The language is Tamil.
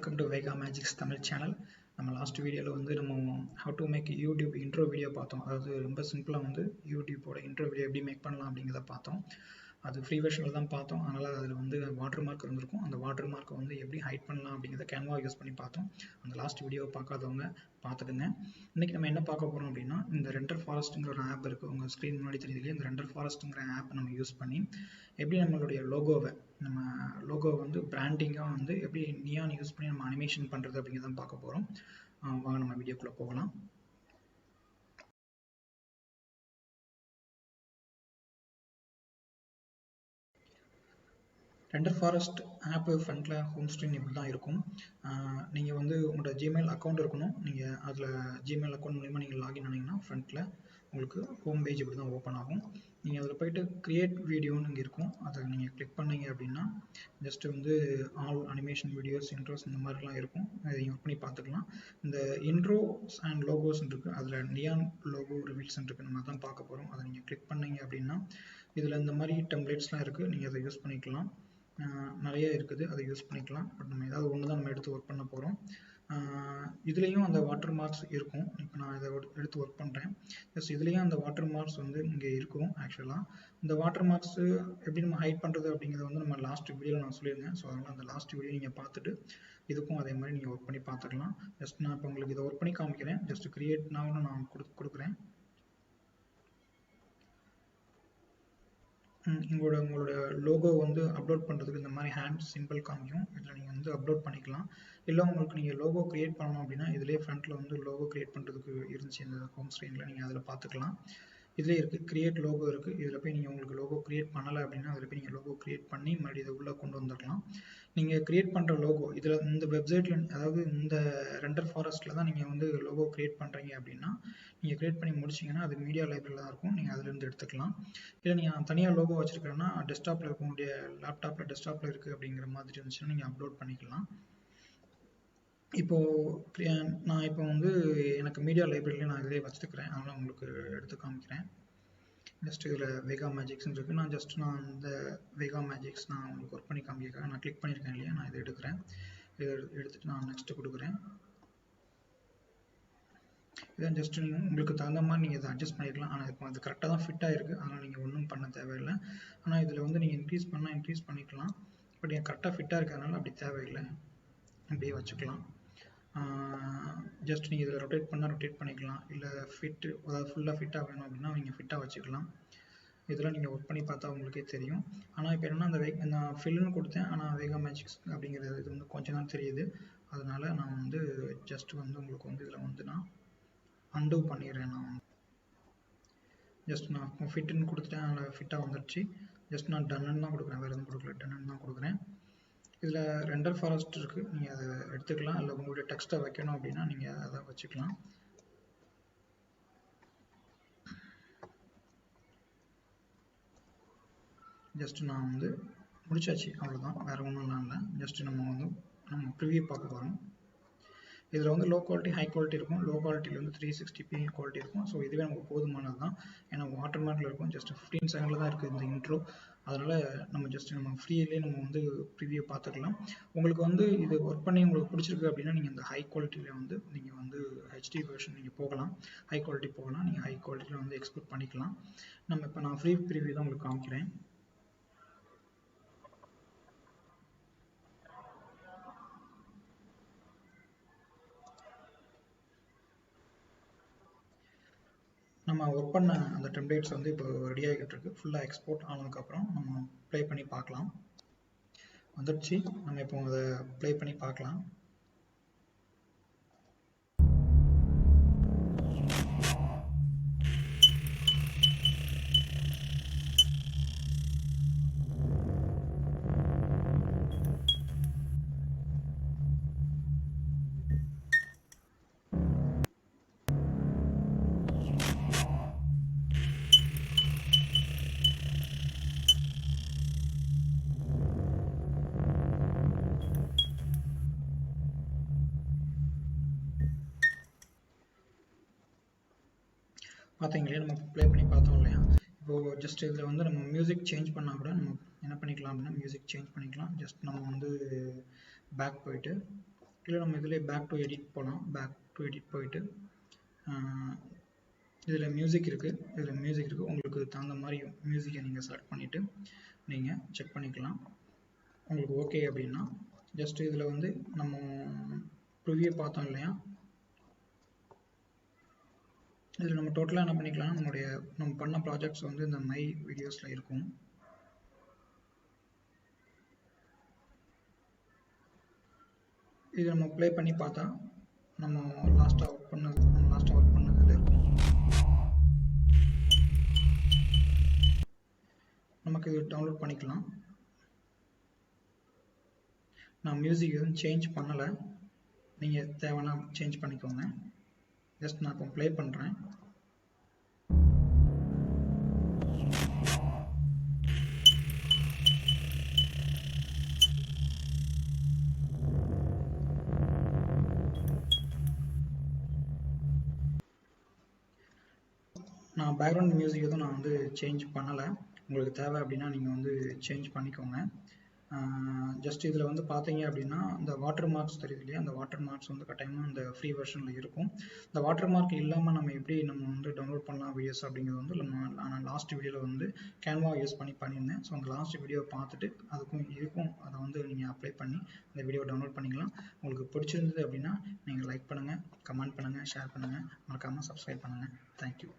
Welcome to Vega Magic's Tamil channel. நம்ம லாஸ்ட் வீடியோவில் வந்து நம்ம how to make YouTube intro video பார்த்தோம். அதாவது ரொம்ப சிம்பிளாக வந்து யூடியூப்போட இன்ட்ரோ வீடியோ எப்படி மேக் பண்ணலாம் அப்படிங்கிறத பார்த்தோம். அது ஃப்ரீ வெர்ஷனில் தான் பார்த்தோம். அதனால் அதில் வந்து வாட்டர் மார்க் இருந்திருக்கும். அந்த வாட்டர் மார்க்கை வந்து எப்படி ஹைட் பண்ணலாம் அப்படிங்கிறத கேன்வா யூஸ் பண்ணி பார்த்தோம். அந்த லாஸ்ட் வீடியோவை பார்க்காதவங்க பார்த்துடுங்க. இன்றைக்கி நம்ம என்ன பார்க்க போகிறோம் அப்படின்னா, இந்த ரெண்டர் ஃபாரஸ்ட்டுங்கிற ஒரு ஆப் இருக்குது. உங்கள் ஸ்க்ரீன் முன்னாடி தெரியுது. இந்த ரெண்டர் ஃபாரஸ்ட்டுங்கிற ஆப் நம்ம யூஸ் பண்ணி எப்படி நம்மளுடைய நம்ம லோகோவை வந்து பிராண்டிங்காக வந்து எப்படி நியான் யூஸ் பண்ணி நம்ம அனிமேஷன் பண்ணுறது அப்படிங்கிறத பார்க்க போகிறோம். வாங்க நம்ம வீடியோக்குள்ளே போகலாம். ரெண்டர் ஃபாரஸ்ட் ஆப்பு ஃப்ரண்ட்டில் ஹோம் ஸ்க்ரீன் இப்படி தான் இருக்கும். நீங்கள் வந்து உங்களோட ஜிமெயில் அக்கௌண்ட் இருக்கணும். நீங்கள் அதில் ஜிமெயில் அக்கௌண்ட் மூலிமா நீங்கள் லாகின் ஆனீங்கன்னா ஃப்ரண்ட்டில் உங்களுக்கு ஹோம் பேஜ் இப்படி தான் ஓப்பன் ஆகும். நீங்கள் அதில் போய்ட்டு க்ரியேட் வீடியோன்னு இங்கே இருக்கும். அதை நீங்கள் கிளிக் பண்ணீங்க அப்படின்னா ஜஸ்ட்டு வந்து ஆல் அனிமேஷன் வீடியோஸ், இன்ட்ரோஸ் இந்த மாதிரிலாம் இருக்கும். அதை நீங்கள் ஒர்க் பண்ணி பார்த்துக்கலாம். இந்த இன்ட்ரோஸ் அண்ட் லோகோஸ் இருக்குது. அதில் நியான் லோகோ ரிவீல்ஸ் இருக்குது. நம்ம தான் பார்க்க போகிறோம். அதை நீங்கள் கிளிக் பண்ணீங்க அப்படின்னா இதில் இந்த மாதிரி டெம்ப்ளேட்ஸ்லாம் இருக்குது. நீங்கள் அதை யூஸ் பண்ணிக்கலாம். நிறைய இருக்குது, அதை யூஸ் பண்ணிக்கலாம். பட் நம்ம ஏதாவது ஒன்று தான் நம்ம எடுத்து ஒர்க் பண்ண போகிறோம். இதுலேயும் அந்த வாட்டர் மார்க்ஸ் இருக்கும். இப்போ நான் இதை எடுத்து ஒர்க் பண்ணுறேன். ஜஸ்ட் இதுலேயும் அந்த வாட்டர் மார்க்ஸ் வந்து இங்கே இருக்கும். ஆக்சுவலாக இந்த வாட்டர் மார்க்ஸு எப்படி நம்ம ஹைட் பண்ணுறது அப்படிங்கிறத வந்து நம்ம லாஸ்ட் வீடியோவில் நான் சொல்லியிருந்தேன். ஸோ அதனால் அந்த லாஸ்ட் வீடியோ நீங்கள் பார்த்துட்டு இதுக்கும் அதே மாதிரி நீங்கள் ஒர்க் பண்ணி பார்த்துக்கலாம். ஜஸ்ட் நான் இப்போ உங்களுக்கு இதை ஒர்க் பண்ணி காமிக்கிறேன். ஜஸ்ட் கிரியேட் நான் கொடுக்குறேன். உங்களோட லோகோ வந்து அப்லோட் பண்ணுறதுக்கு இந்த மாதிரி ஹேண்ட் சிம்பிள் காமிக்கும். இதில் நீங்கள் வந்து அப்லோட் பண்ணிக்கலாம். இல்லை உங்களுக்கு நீங்கள் லோகோ க்ரியேட் பண்ணணும் அப்படின்னா இதிலே ஃப்ரண்ட்டில் வந்து லோகோ க்ரியேட் பண்ணுறதுக்கு இருந்துச்சு. இந்த ஹோம் ஸ்க்ரீனில் நீங்கள் அதில் பார்த்துக்கலாம். இதிலே இருக்குது, க்ரியேட் லோகோ இருக்குது. இதில் போய் நீங்கள் உங்களுக்கு லோகோ க்ரியேட் பண்ணலை அப்படின்னா அதில் போய் நீங்கள் லோகோ க்ரியேட் பண்ணி மறுபடியும் இதை உள்ளே கொண்டு வந்துடலாம். நீங்கள் க்ரியேட் பண்ணுற லோகோ இதில் இந்த வெப்சைட்டில், அதாவது இந்த ரெண்டர் ஃபாரஸ்ட்டில் தான் நீங்கள் வந்து லோகோ க்ரியேட் பண்ணுறீங்க அப்படின்னா நீங்கள் க்ரியேட் பண்ணி முடிச்சிங்கன்னா அது மீடியா லைப்ரரியில் தான் இருக்கும். நீங்கள் அதிலேருந்து எடுத்துக்கலாம். இல்லை நீங்கள் தனியாக லோகோ வச்சுருக்கிறேன்னா டெஸ்க்டாப்பில் இருக்கக்கூடிய லேப்டாப்பில் டெஸ்க்டாப்பில் இருக்குது அப்படிங்கிற மாதிரி இருந்துச்சுன்னா நீங்கள் அப்லோட் பண்ணிக்கலாம். இப்போது நான் இப்போ வந்து எனக்கு மீடியா லைப்ரரியிலே நான் இதிலே வச்சுருக்கிறேன். அதனால் உங்களுக்கு எடுத்து காமிக்கிறேன். ஜஸ்ட் இதில் வேகா மேஜிக்ஸ்ன்னு இருக்குது. நான் இந்த வேகா மேஜிக்ஸ் நான் உங்களுக்கு ஒர்க் பண்ணி காமிக்கிறேன். நான் கிளிக் பண்ணியிருக்கேன் இல்லையா, நான் இதை எடுக்கிறேன். இதை எடுத்துகிட்டு நான் நெக்ஸ்ட்டு கொடுக்குறேன். இதான் ஜஸ்ட் நீங்கள் உங்களுக்கு தகுந்த மாதிரி நீங்கள் இதை அட்ஜஸ்ட் பண்ணிக்கலாம். ஆனால் இப்போ அது கரெக்டாக தான் ஃபிட் ஆகிருக்கு. அதனால் நீங்கள் ஒன்றும் பண்ண தேவையில்லை. ஆனால் இதில் வந்து நீங்கள் இன்க்ரீஸ் பண்ணிக்கலாம். பட் என் கரெக்டாக ஃபிட்டாக இருக்கிறதுனால அப்படி தேவையில்லை, அப்படியே வச்சுக்கலாம். ஜஸ்ட் நீங்கள் இதில் ரொட்டேட் பண்ணிக்கலாம். இல்லை அதாவது ஃபுல்லாக ஃபிட்டாக வேணும் அப்படின்னா நீங்கள் ஃபிட்டாக வச்சுக்கலாம். இதெல்லாம் நீங்கள் ஒர்க் பண்ணி பார்த்தா உங்களுக்கே தெரியும். ஆனால் இப்போ என்னென்னா நான் ஃபில்லுன்னு கொடுத்தேன். ஆனால் வேகா மேஜிக்ஸ் அப்படிங்கிறது இது வந்து கொஞ்சம் தான் தெரியுது. அதனால் நான் வந்து ஜஸ்ட் வந்து உங்களுக்கு வந்து இதில் வந்து நான் அண்டூ பண்ணிடுறேன். நான் ஜஸ்ட் நான் ஃபிட்டுன்னு கொடுத்துட்டேன். அதில் ஃபிட்டாக வந்துடுச்சு. ஜஸ்ட் நான் டன்னு தான் கொடுக்குறேன், வேறு எதுவும் கொடுக்கல, டன்னு தான் கொடுக்குறேன். இதில் ரெண்டர் ஃபாரஸ்ட் இருக்குது. நீங்கள் அதை எடுத்துக்கலாம். இல்லை உங்களுடைய டெக்ஸ்ட்டை வைக்கணும் அப்படின்னா நீங்கள் அதை வச்சுக்கலாம். ஜஸ்ட் நான் வந்து முடிச்சாச்சு, அவ்வளோதான். வேறு ஒன்றும் இல்லை. ஜஸ்ட் நம்ம ப்ரிவியூ பார்க்க போகிறோம். இதில் வந்து லோ குவாலிட்டி, ஹை குவாலிட்டி இருக்கும். லோ குவாலிட்டியில் வந்து 360p குவாலிட்டி இருக்கும். ஸோ இதுவே நமக்கு போதுமானது தான். ஏன்னா வாட்டர் மார்க்கில் இருக்கும். ஜஸ்ட் 15 செகண்டில் தான் இருக்குது இந்த இன்ட்ரோ. அதனால் நம்ம ஃப்ரீயிலே நம்ம வந்து ப்ரிவியூ பார்த்துக்கலாம். உங்களுக்கு வந்து இது ஒர்க் பண்ணி உங்களுக்கு பிடிச்சிருக்கு அப்படின்னா நீங்கள் இந்த ஹை குவாலிட்டியில் வந்து நீங்கள் வந்து ஹெச்டி வெர்ஷன் நீங்கள் போகலாம். ஹை குவாலிட்டி போகலாம். நீங்கள் ஹை குவாலிட்டியில் வந்து எக்ஸ்போர்ட் பண்ணிக்கலாம். இப்போ நான் ஃப்ரீ ப்ரிவியூ தான் உங்களுக்கு காமிக்கிறேன். நம்ம ஒர்க் பண்ண அந்த டெம்ப்ளேட்ஸ் வந்து இப்போ ரெடி ஆகிட்டு இருக்கு. ஃபுல்லாக எக்ஸ்போர்ட் ஆனதுக்கப்புறம் நம்ம ப்ளே பண்ணி பார்க்கலாம். வந்துடுச்சு. நம்ம இப்போ அதை ப்ளே பண்ணி பார்க்கலாம். பார்த்தீங்களே, நம்ம ப்ளே பண்ணி பார்த்தோம் இல்லையா. இப்போது ஜஸ்ட் இதில் வந்து நம்ம மியூசிக் சேஞ்ச் பண்ணால் கூட நம்ம என்ன பண்ணிக்கலாம் அப்படின்னா மியூசிக் சேஞ்ச் பண்ணிக்கலாம். ஜஸ்ட் நம்ம வந்து பேக் போயிட்டு இல்லை நம்ம இதில் பேக் டு எடிட் போகலாம். பேக் டு எடிட் போயிட்டு இதில் மியூசிக் இருக்குது. உங்களுக்கு தகுந்த மாதிரி மியூசிக்கை நீங்கள் செலக்ட் பண்ணிவிட்டு நீங்கள் செக் பண்ணிக்கலாம். உங்களுக்கு ஓகே அப்படின்னா ஜஸ்ட் இதில் வந்து நம்ம ப்ரிவியூ பார்த்தோம் இல்லையா, இதில் நம்ம டோட்டலாக என்ன பண்ணிக்கலாம், நம்ம பண்ண ப்ராஜெக்ட்ஸ் வந்து இந்த மை வீடியோஸில் இருக்கும். இது நம்ம ப்ளே பண்ணி பார்த்தா நம்ம லாஸ்ட்டாக ஒர்க் பண்ணதில் இருக்கும். நமக்கு இது டவுன்லோட் பண்ணிக்கலாம். நான் மியூசிக் எதுவும் சேஞ்ச் பண்ணலை, நீங்கள் தேவைன்னா சேஞ்ச் பண்ணிக்கோங்க. ஜஸ்ட் நான் இப்போ ப்ளே பண்ணுறேன். நான் பேக்ரவுண்ட் மியூசிக் எதுவும் நான் வந்து சேஞ்ச் பண்ணலை. உங்களுக்கு தேவை அப்படின்னா நீங்கள் வந்து சேஞ்ச் பண்ணிக்கோங்க. ஜஸ்ட் இதில் வந்து பார்த்தீங்க அப்படின்னா இந்த வாட்டர் மார்க்ஸ் தெரியுது இல்லையா, அந்த வாட்டர் மார்க்ஸ் வந்து கட்டாயமாக இந்த ஃப்ரீ வெர்ஷனில் இருக்கும். இந்த வாட்டர் மார்க் இல்லாமல் நம்ம எப்படி நம்ம வந்து டவுன்லோட் பண்ணலாம் வீடியோஸ் அப்படிங்கிறது வந்து நான் லாஸ்ட் வீடியோவில் வந்து கேன்வா யூஸ் பண்ணியிருந்தேன். ஸோ அந்த லாஸ்ட் வீடியோ பார்த்துட்டு அதுக்கும் இதுக்கும் அதை வந்து நீங்கள் அப்ளை பண்ணி இந்த வீடியோ டவுன்லோட் பண்ணிக்கலாம். உங்களுக்கு பிடிச்சிருந்தது அப்படின்னா நீங்கள் லைக் பண்ணுங்கள், கமெண்ட் பண்ணுங்கள், ஷேர் பண்ணுங்கள், மறக்காமல் சப்ஸ்கிரைப் பண்ணுங்கள். தேங்க்யூ.